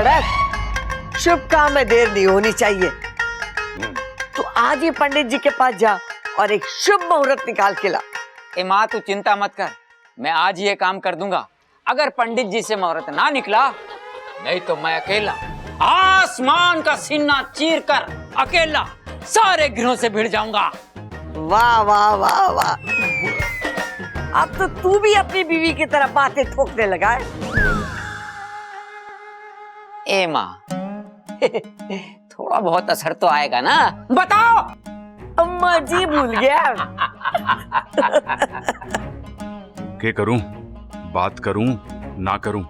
खड़क, शुभ काम में देर नहीं होनी चाहिए। तो आज ही पंडित जी के पास जा और एक शुभ मुहूर्त निकाल के ला। ए माँ तू चिंता मत कर, मैं आज ये काम कर दूंगा। अगर पंडित जी से मुहूर्त ना निकला, नहीं तो मैं अकेला आसमान का सीना चीर कर अकेला सारे ग्रहों से भिड़ जाऊंगा। वाह वाह वाह वाह, अब तो तू भी अपनी बीवी की तरह बातें ठोकने लगा है। ए माँ थोड़ा बहुत असर तो आएगा ना, बताओ। अम्मा जी भूल गया। क्या करूं, बात करूं ना करूं,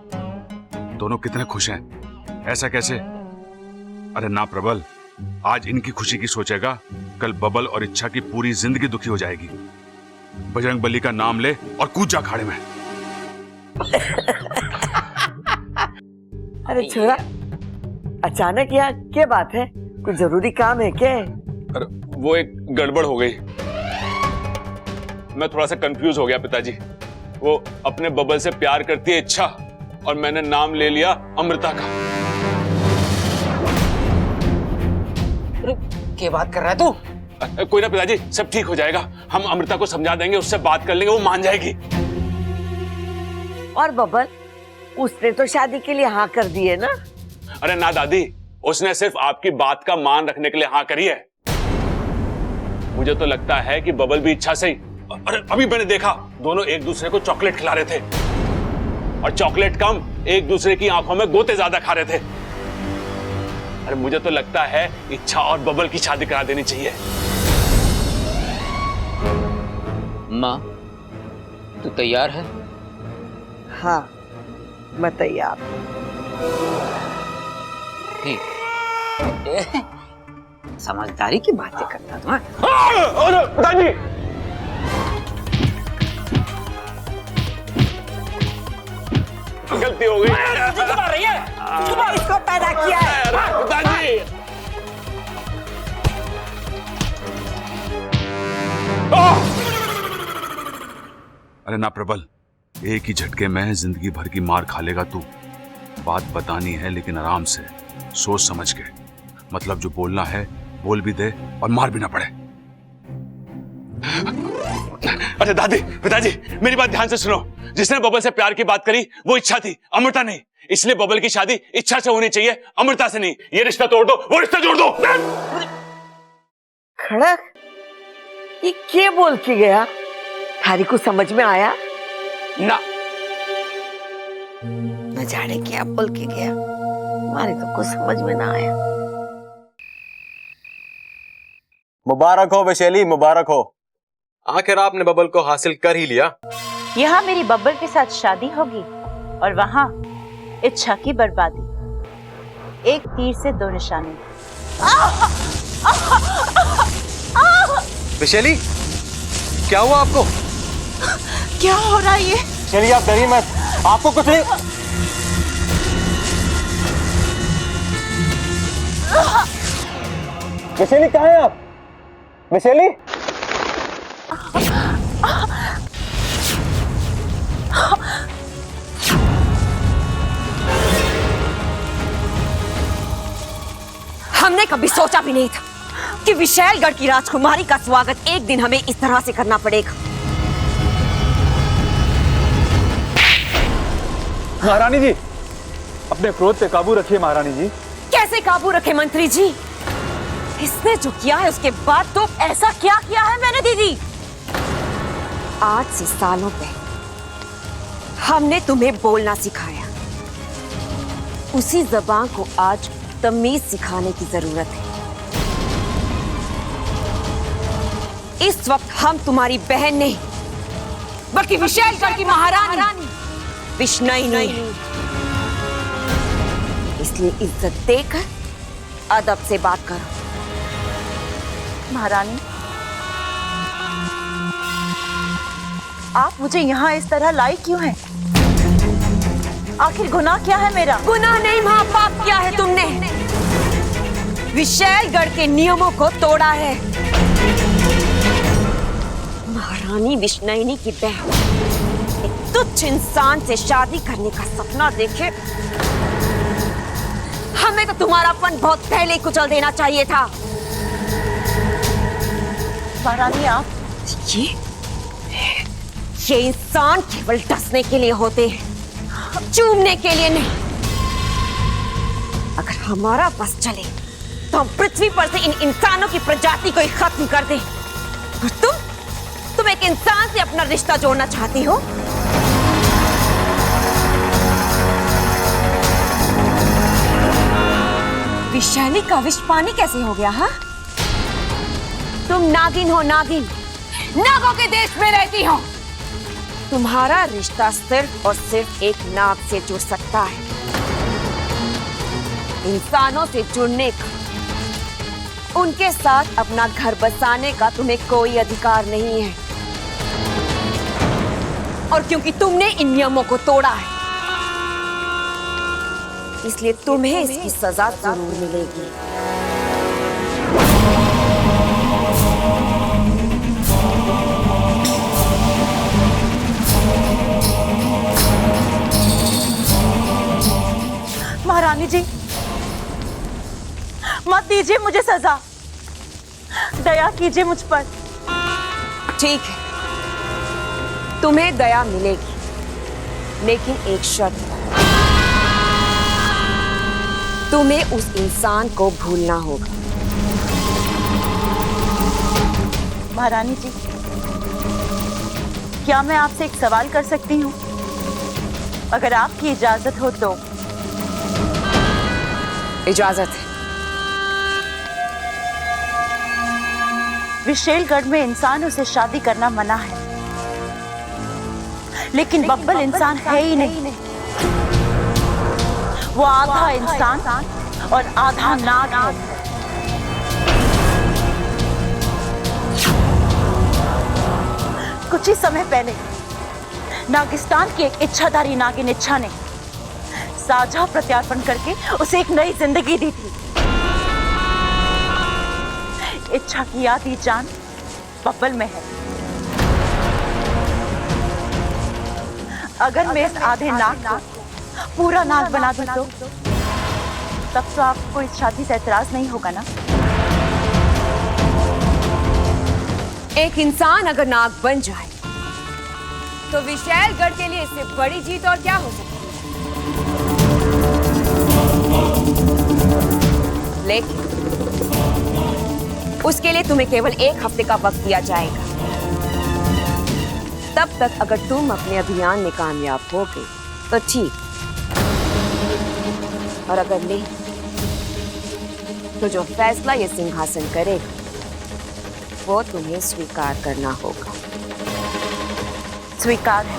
दोनों कितने खुश हैं। ऐसा कैसे? अरे ना प्रबल, आज इनकी खुशी की सोचेगा, कल बबल और इच्छा की पूरी जिंदगी दुखी हो जाएगी। बजरंग बली का नाम ले और कूद जा खाड़े में। अरे छोरा, अचानक यहाँ क्या बात है? कुछ जरूरी काम है क्या? अरे वो एक गड़बड़ हो गई, मैं थोड़ा सा कंफ्यूज हो गया पिताजी। वो अपने बबल से प्यार करती है इच्छा, और मैंने नाम ले लिया अमृता का। क्या बात कर रहा है तू? कोई ना पिताजी, सब ठीक हो जाएगा। हम अमृता को समझा देंगे, उससे बात कर लेंगे, वो मान जाएगी। और बबल, उसने तो शादी के लिए हाँ कर दी है ना? अरे ना दादी, उसने सिर्फ आपकी बात का मान रखने के लिए हाँ करी है। मुझे तो लगता है कि बबल भी इच्छा से ही, अरे अभी मैंने देखा दोनों एक दूसरे को चॉकलेट खिला रहे थे, और चॉकलेट कम, एक दूसरे की आंखों में गोते ज्यादा खा रहे थे। अरे मुझे तो लगता है इच्छा और बबल की शादी करा देनी चाहिए। माँ तू तैयार है? हाँ मैं तैयार। ठीक। समझदारी की बातें करता था। अरे पिताजी, गलती हो गई। रही है इसको पैदा किया है पिताजी। अरे ना प्रबल, एक ही झटके में जिंदगी भर की मार खा लेगा तू। बात बतानी है लेकिन आराम से, सोच समझ के। मतलब जो बोलना है बोल भी दे और मार भी ना पड़े। अरे दादी, पिताजी मेरी बात ध्यान से सुनो। जिसने बबल से प्यार की बात करी वो इच्छा थी, अमृता नहीं। इसलिए बबल की शादी इच्छा से होनी चाहिए, अमृता से नहीं। ये रिश्ता तोड़ दो, वो रिश्ता जोड़ दो। खड़क, ये क्या बोल के गया? थारी को समझ में आया ना? न जाने क्या बोल के गया, हमारे तो कुछ समझ में ना आया। मुबारक हो वैशाली, मुबारक हो। आखिर आपने बबल को हासिल कर ही लिया। यहाँ मेरी बब्बर के साथ शादी होगी और वहाँ इच्छा की बर्बादी। एक तीर से दो निशाने। वैशाली, क्या हुआ आपको? क्या हो रहा है ये? चलिए आप डरिए मत, आपको कुछ नहीं। वैशाली कहाँ हैं आप? वैशाली, हमने कभी सोचा भी नहीं था कि विशालगढ़ की राजकुमारी का स्वागत एक दिन हमें इस तरह से करना पड़ेगा। महारानी जी, अपने क्रोध पे काबू रखिए महारानी जी। कैसे काबू रखे मंत्री जी? इसने जो किया है उसके बाद तो ऐसा क्या किया है मैंने दीदी? आज से सालों पहले हमने तुम्हें बोलना सिखाया, उसी जबान को आज तमीज सिखाने की जरूरत है। इस वक्त हम तुम्हारी बहन नहीं बल्कि विशालगढ़ की महारानी विष्णुनी है। इसलिए इज्जत देकर अदब से बात करो। महारानी, आप मुझे यहाँ इस तरह लाई क्यों हैं? आखिर गुनाह क्या है मेरा? गुनाह नहीं मां, पाप किया है तुमने। विशालगढ़ के नियमों को तोड़ा है। महारानी विष्णुनी की बहन एक तुच्छ इंसान से शादी करने का सपना देखे हमें तो तुम्हारापन बहुत पहले ही कुचल देना चाहिए था। महारानी आप ये इंसान केवल डसने के लिए होते हैं, चूमने के लिए नहीं। अगर हमारा बस चले तो हम पृथ्वी पर से इन इंसानों की प्रजाति को ही खत्म कर दें। और तुम एक इंसान से अपना रिश्ता जोड़ना चाहती हो? विषैली का विष पानी कैसे हो गया? हाँ, तुम नागिन हो, नागिन, नागों के देश में रहती हो। तुम्हारा रिश्ता सिर्फ और सिर्फ एक नाग से जुड़ सकता है। इंसानों से जुड़ने का, उनके साथ अपना घर बसाने का तुम्हें कोई अधिकार नहीं है। और क्योंकि तुमने इन नियमों को तोड़ा है, इसलिए तुम्हें इसकी सजा जरूर मिलेगी। महारानी जी, मत दीजिए मुझे सजा, दया कीजिए मुझ पर। ठीक है, तुम्हें दया मिलेगी, लेकिन एक शर्त पर। तुम्हें उस इंसान को भूलना होगा। महारानी जी, क्या मैं आपसे एक सवाल कर सकती हूँ? अगर आपकी इजाजत हो तो। इजाजत है। विशेलगढ़ में इंसानों से शादी करना मना है, लेकिन बब्बल इंसान है ही नहीं। वो आधा इंसान और आधा नाग है। कुछ ही समय पहले नागिस्तान की एक इच्छाधारी नागिन इच्छा ने साझा प्रत्यार्पण करके उसे एक नई जिंदगी दी थी। इच्छा की आधी जान बब्बल में है। अगर मैं इस आधे नाग को पूरा नाग बना दूं तो तब तो आपको इस शादी से एतराज नहीं होगा ना? एक इंसान अगर नाग बन जाए तो विशैलगढ़ के लिए इससे बड़ी जीत और क्या हो सकती है। लेकिन उसके लिए तुम्हें केवल 1 हफ्ते का वक्त दिया जाएगा। तब तक अगर तुम अपने अभियान में कामयाब हो गए तो ठीक, और अगर नहीं तो जो फैसला ये सिंहासन करेगा वो तुम्हें स्वीकार करना होगा। स्वीकार है।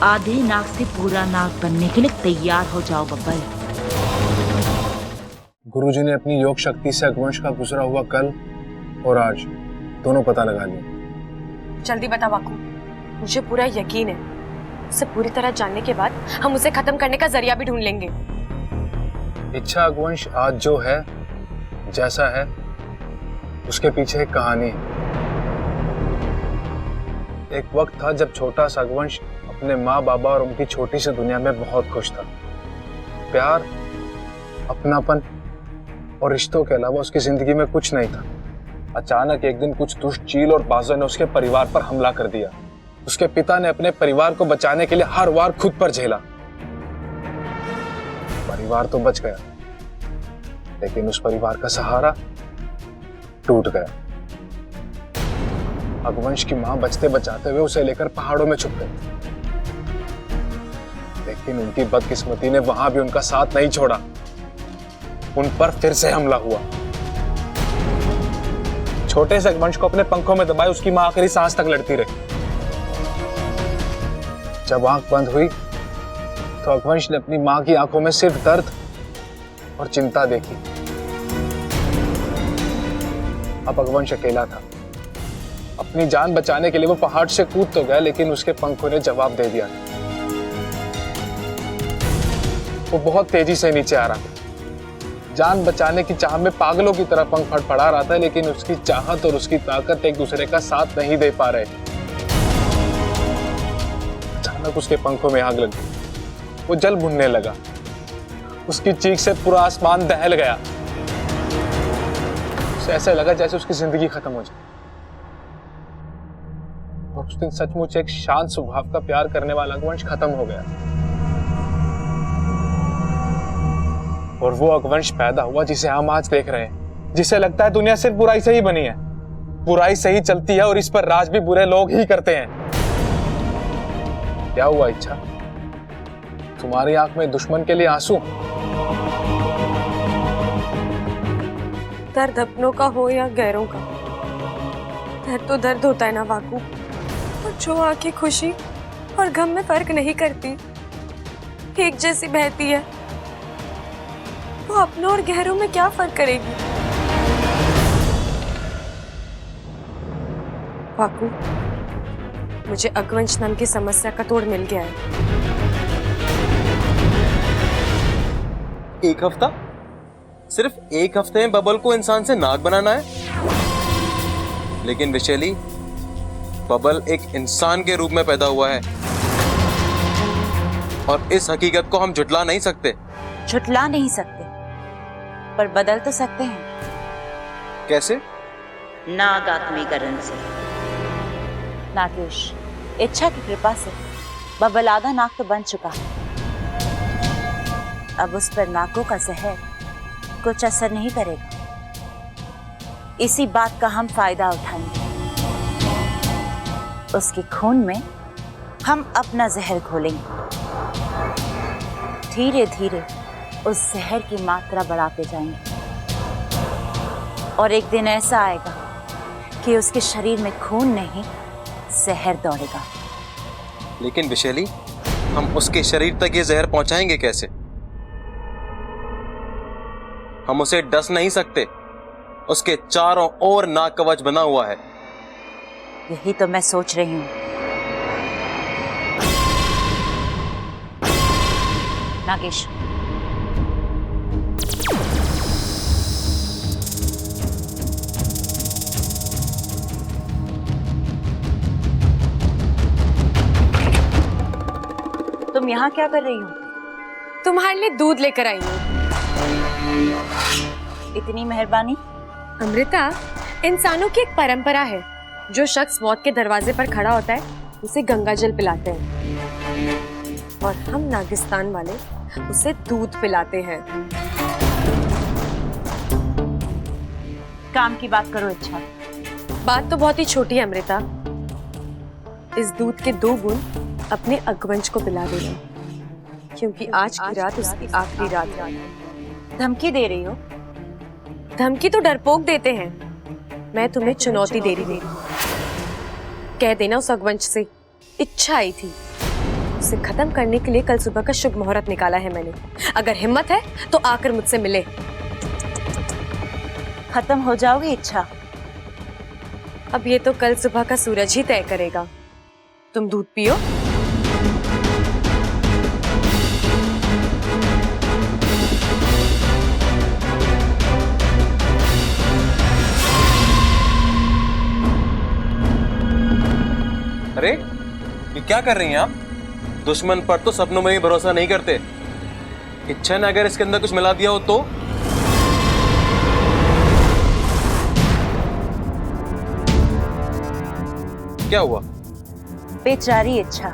आधे नाग से पूरा नाग बनने के लिए तैयार हो जाओ बब्बल। गुरुजी ने अपनी योग शक्ति से अगवंश का गुजरा हुआ कल और आज दोनों पता लगा लिया। जल्दी बता बाकू, मुझे पूरा यकीन है उसे पूरी तरह जानने के बाद हम उसे खत्म करने का जरिया भी ढूंढ लेंगे। इच्छा अगवंश आज जो है, जैसा है, उसके पीछे एक कहानी है। एक वक्त था जब छोटा सा अगवंश अपने माँ बाबा और उनकी छोटी सी दुनिया में बहुत खुश था। प्यार, अपनापन और रिश्तों के अलावा उसकी जिंदगी में कुछ नहीं था। अचानक एक दिन कुछ दुष्ट चील और बाजों ने उसके परिवार पर हमला कर दिया। उसके पिता ने अपने परिवार को बचाने के लिए हर वार खुद पर झेला। परिवार तो बच गया, लेकिन उस परिवार का सहारा टूट गया। अगवंश की मां बचते बचाते हुए उसे लेकर पहाड़ों में छुप गई, लेकिन उनकी बदकिस्मती ने वहां भी उनका साथ नहीं छोड़ा। उन पर फिर से हमला हुआ। छोटे से अगवंश को अपने पंखों में दबाए उसकी मां आखिरी सांस तक लड़ती रही। जब आंख बंद हुई तो अगवंश ने अपनी मां की आंखों में सिर्फ दर्द और चिंता देखी। अब अगवंश अकेला था। अपनी जान बचाने के लिए वो पहाड़ से कूद तो गया, लेकिन उसके पंखों ने जवाब दे दिया। वो बहुत तेजी से नीचे आ रहा था। जान बचाने की चाह में पागलों की तरह पंख फड़फड़ा रहा था, लेकिन उसकी चाहत और उसकी ताकत एक दूसरे का साथ नहीं दे पा रहे। अचानक उसके पंखों में आग लग गई। वो जल भुनने लगा। उसकी चीख से पूरा आसमान दहल गया। उसे ऐसा लगा जैसे उसकी जिंदगी खत्म हो जाए। और उस दिन सचमुच एक शांत स्वभाव का प्यार करने वाला अगवंश खत्म हो गया। और वो अगवंश पैदा हुआ जिसे हम आज देख रहे हैं, जिसे लगता है दुनिया सिर्फ बुराई से ही बनी है, बुराई से ही चलती है और इस पर राज भी बुरे लोग ही करते हैं। क्या हुआ इच्छा? तुम्हारी आंख में दुश्मन के लिए आंसू? दर्द अपनों का हो या गैरों का, दर्द तो दर्द होता है ना वाकू। और जो आंखें खुशी और गम में फर्क नहीं करती, एक जैसी बहती है, वो अपनों और गहरों में क्या फर्क करेगी? वाकू, मुझे अगवंश नाम की समस्या का तोड़ मिल गया है। एक हफ्ता? सिर्फ एक हफ्ते में बबल को इंसान से नाग बनाना है? लेकिन विशेली, बबल एक इंसान के रूप में पैदा हुआ है और इस हकीकत को हम झुटला नहीं सकते। झुटला नहीं सकते, पर बदल तो सकते हैं। कैसे? नाग आत्मीकरण से। नागेश, इच्छा की कृपा से बबल आधा नाग तो बन चुका है। अब उस पर नागों का जहर कुछ असर नहीं करेगा। इसी बात का हम फायदा उठाएंगे। उसके खून में हम अपना जहर घोलेंगे। धीरे धीरे उस जहर की मात्रा बढ़ाते जाएंगे और एक दिन ऐसा आएगा कि उसके शरीर में खून नहीं, जहर दौड़ेगा। लेकिन विशेली, हम उसके शरीर तक ये जहर पहुंचाएंगे कैसे? हम उसे डस नहीं सकते। उसके चारों ओर नाग कवच बना हुआ है। यही तो मैं सोच रही हूं। नागेश, तुम यहाँ क्या कर रही हो? तुम्हारे लिए दूध लेकर आई हूँ। इतनी मेहरबानी। अमृता, इंसानों की एक परंपरा है, जो शख्स मौत के दरवाजे पर खड़ा होता है उसे गंगा जल पिलाते हैं, और हम नागिस्तान वाले उसे दूध पिलाते हैं। काम की बात करो इच्छा। बात तो बहुत ही छोटी है अमृता। इस दूध के 2 बूंद अपने अगवंश को पिला देना, क्योंकि आज की रात उसकी आखिरी रात है। धमकी दे रही हो? धमकी तो डरपोक देते हैं, मैं तुम्हें चुनौती दे रही हूँ। कह देना उस अगवंश से इच्छा आई थी, उसे खत्म करने के लिए कल सुबह का शुभ मुहूर्त निकाला है मैंने। अगर हिम्मत है तो आकर मुझसे मिले। खत्म हो जाओगी इच्छा? अब ये तो कल सुबह का सूरज ही तय करेगा। तुम दूध पियो। अरे, ये क्या कर रही हैं आप? दुश्मन पर तो सपनों में भी भरोसा नहीं करते। इच्छा ने अगर इसके अंदर कुछ मिला दिया हो तो? क्या हुआ? बेचारी इच्छा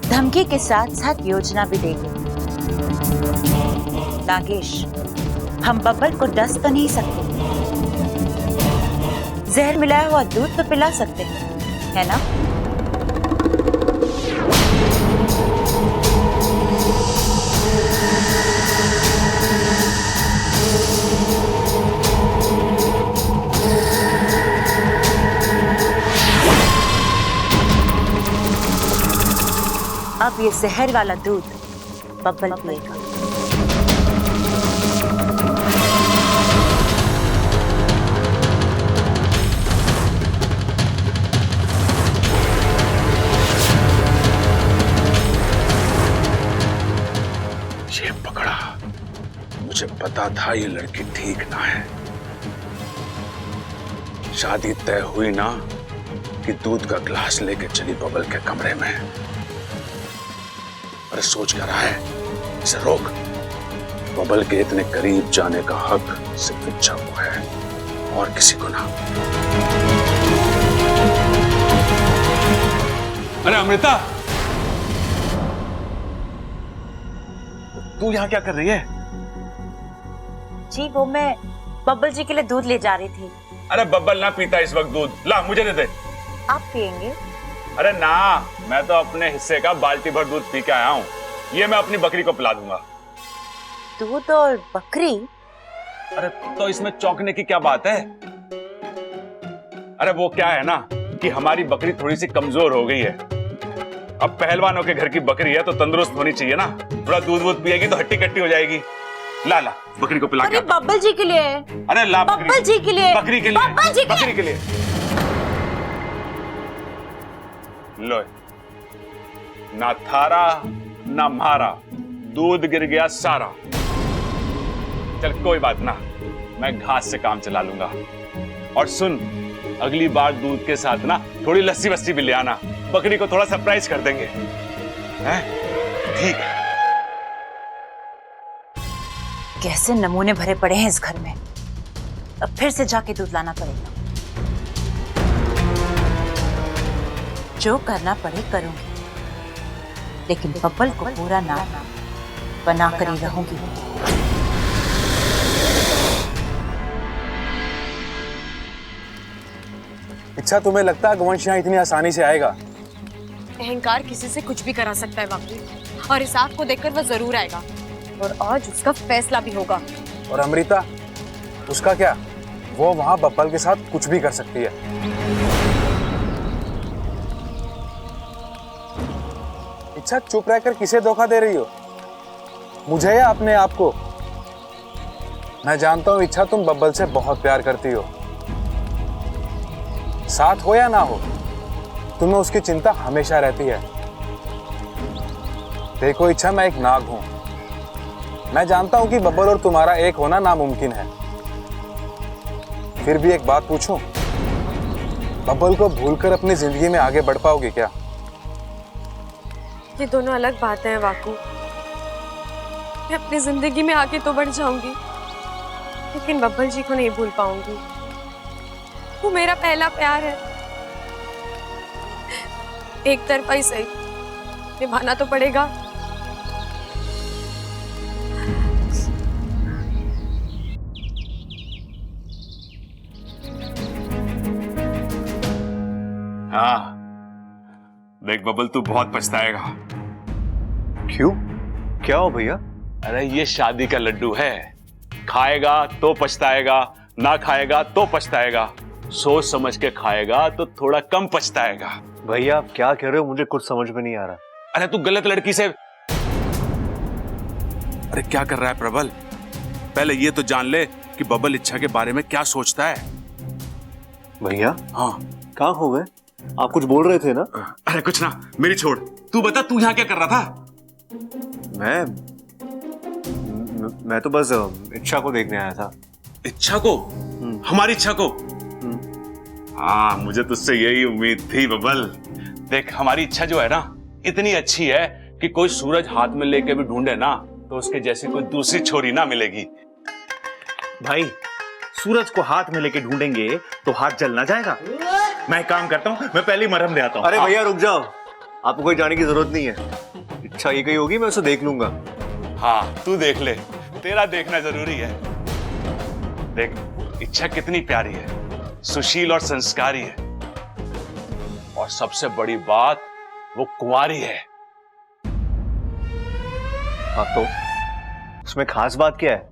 धमकी के साथ साथ योजना भी देगी। नागेश, हम बबल को डस तो नहीं सकते, जहर मिलाया हुआ दूध तो पिला सकते हैं, है ना? अब ये जहर वाला दूध बबल पिएगा। ये पकड़ा, मुझे पता था ये लड़की ठीक ना है। शादी तय हुई ना कि दूध का गिलास लेके चली बबल के कमरे में। अरे सोच क्या रहा है? इसे रोक। बबल के इतने करीब जाने का हक सिर्फ इच्छा को है और किसी को ना। अरे अमृता, तू यहाँ क्या कर रही है? जी वो मैं बब्बल जी के लिए दूध ले जा रही थी। अरे बब्बल ना पीता इस वक्त दूध, ला मुझे दे दे। आप पियेंगे? अरे ना, मैं तो अपने हिस्से का बाल्टी भर दूध पी के आया हूँ। ये मैं अपनी बकरी को पिला दूंगा। दूध और बकरी? अरे तो इसमें चौंकने की क्या बात है? अरे वो क्या है ना कि हमारी बकरी थोड़ी सी कमजोर हो गई है। अब पहलवानों के घर की बकरी है तो तंदुरुस्त होनी चाहिए ना। थोड़ा दूध वूध पिएगी तो हट्टी कट्टी हो जाएगी। ला ला बकरी को पिला के। अरे बब्बल जी के लिए। अरे ला बब्बल जी के लिए। बकरी के लिए। बब्बल जी के बकरी के लिए। लो, ना थारा ना मारा, दूध गिर गया सारा। चल कोई बात ना, मैं घास से काम चला लूंगा। और सुन, अगली बार दूध के साथ ना थोड़ी लस्सी वस्सी भी ले आना। बकरी को थोड़ा सरप्राइज कर देंगे, हैं? ठीक है। कैसे नमूने भरे पड़े हैं इस घर में। अब फिर से जाके दूध लाना पड़ेगा। जो करना पड़े करूंगी, लेकिन बब्बल को पूरा ना बना कर ही रहूंगी। इच्छा, तुम्हें लगता है अगवंश यहाँ इतनी आसानी से आएगा? अहंकार किसी से कुछ भी करा सकता है बापू, और इस आग को देखकर वह जरूर आएगा और आज उसका फैसला भी होगा। और अमृता, उसका क्या? वो वहां बब्बल के साथ कुछ भी कर सकती है। इच्छा, चुप रहकर किसे धोखा दे रही हो? मुझे या अपने आप को? मैं जानता हूं इच्छा, तुम बब्बल से बहुत प्यार करती हो। साथ हो या ना हो, तुम्हें उसकी चिंता हमेशा रहती है। देखो इच्छा, मैं एक नाग हूं। मैं जानता हूं कि बब्बल और तुम्हारा एक होना नामुमकिन है। फिर भी एक बात पूछूं, बब्बल को भूलकर अपनी जिंदगी में आगे बढ़ पाओगे क्या? ये दोनों अलग बातें हैं वाकू। मैं अपनी जिंदगी में आगे तो बढ़ जाऊंगी, लेकिन बब्बल जी को नहीं भूल पाऊंगी। वो मेरा पहला प्यार है। एक तरफा ही सही, निभाना तो पड़ेगा। हाँ देख बबल, तू बहुत पछताएगा। क्यों? क्या हो भैया? अरे ये शादी का लड्डू है, खाएगा तो पछताएगा, ना खाएगा तो पछताएगा। सोच समझ के खाएगा तो थोड़ा कम पछताएगा। भैया आप क्या कह रहे हो? मुझे कुछ समझ में नहीं आ रहा। अरे तू गलत लड़की से। अरे क्या कर रहा है प्रबल? पहले ये तो जान ले कि बबल इच्छा के बारे में क्या सोचता है। भैया हाँ, कहाँ हो गए? आप कुछ बोल रहे थे ना? अरे कुछ ना, मेरी छोड़। तू बता, तू यहाँ क्या कर रहा था? मैं तो बस इच्छा को देखने आया था। इच्छा को? हमारी इच्छा को? हाँ, मुझे तुझसे यही उम्मीद थी बबल। देख, हमारी इच्छा जो है ना, इतनी अच्छी है कि कोई सूरज हाथ में लेके भी ढूंढे ना तो उसके जैसी कोई दूसरी छोरी ना मिलेगी। भाई, सूरज को हाथ में लेके ढूंढेंगे तो हाथ जल ना जाएगा। मैं एक काम करता हूँ, मैं पहले ही मरहम ले आता हूँ। अरे भैया रुक जाओ, आपको कोई जाने की जरूरत नहीं है। इच्छा ये कही होगी, मैं उसे देख लूंगा। हाँ तू देख ले, तेरा देखना जरूरी है। देख, इच्छा कितनी प्यारी है, सुशील और संस्कारी है, और सबसे बड़ी बात वो कुंवारी है। हाँ तो उसमें खास बात क्या है?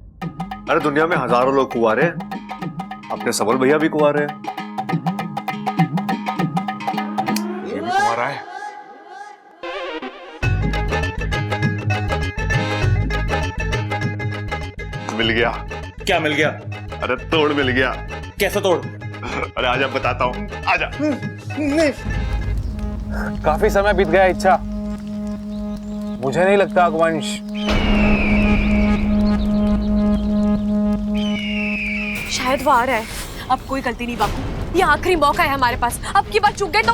अरे दुनिया में हजारों लोग कुंवारे हैं, अपने सबल भैया भी कुंवारे हैं। ये भी तुम्हारा है? मिल गया। क्या मिल गया? अरे तोड़ मिल गया। कैसा तोड़? अरे आजा बताता हूँ, आजा। काफी समय बीत गया इच्छा, मुझे नहीं लगता अगवंश। शायद वो आ रहा है। अब कोई गलती नहीं बापू, ये आखिरी मौका है हमारे पास। अब की बार चूक गए तो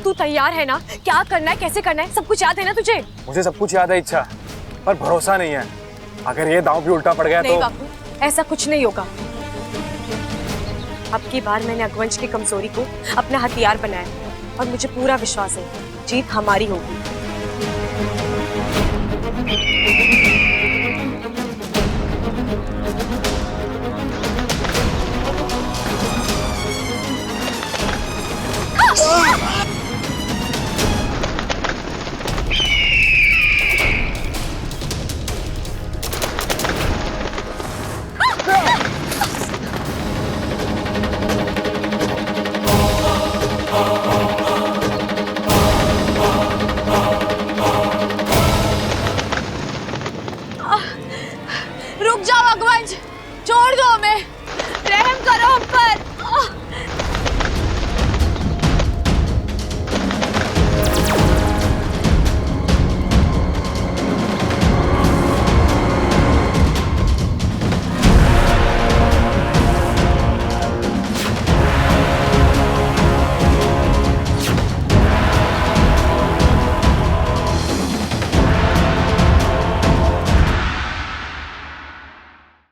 तू तैयार है ना? क्या करना है, कैसे करना है, सब कुछ याद है ना तुझे? मुझे सब कुछ याद है इच्छा, पर भरोसा नहीं है। अगर ये दांव भी उल्टा पड़ गया नहीं तो बापू, ऐसा कुछ नहीं होगा। अब की बार मैंने अकवंश की कमजोरी को अपना हथियार बनाया और मुझे पूरा विश्वास है जीत हमारी होगी।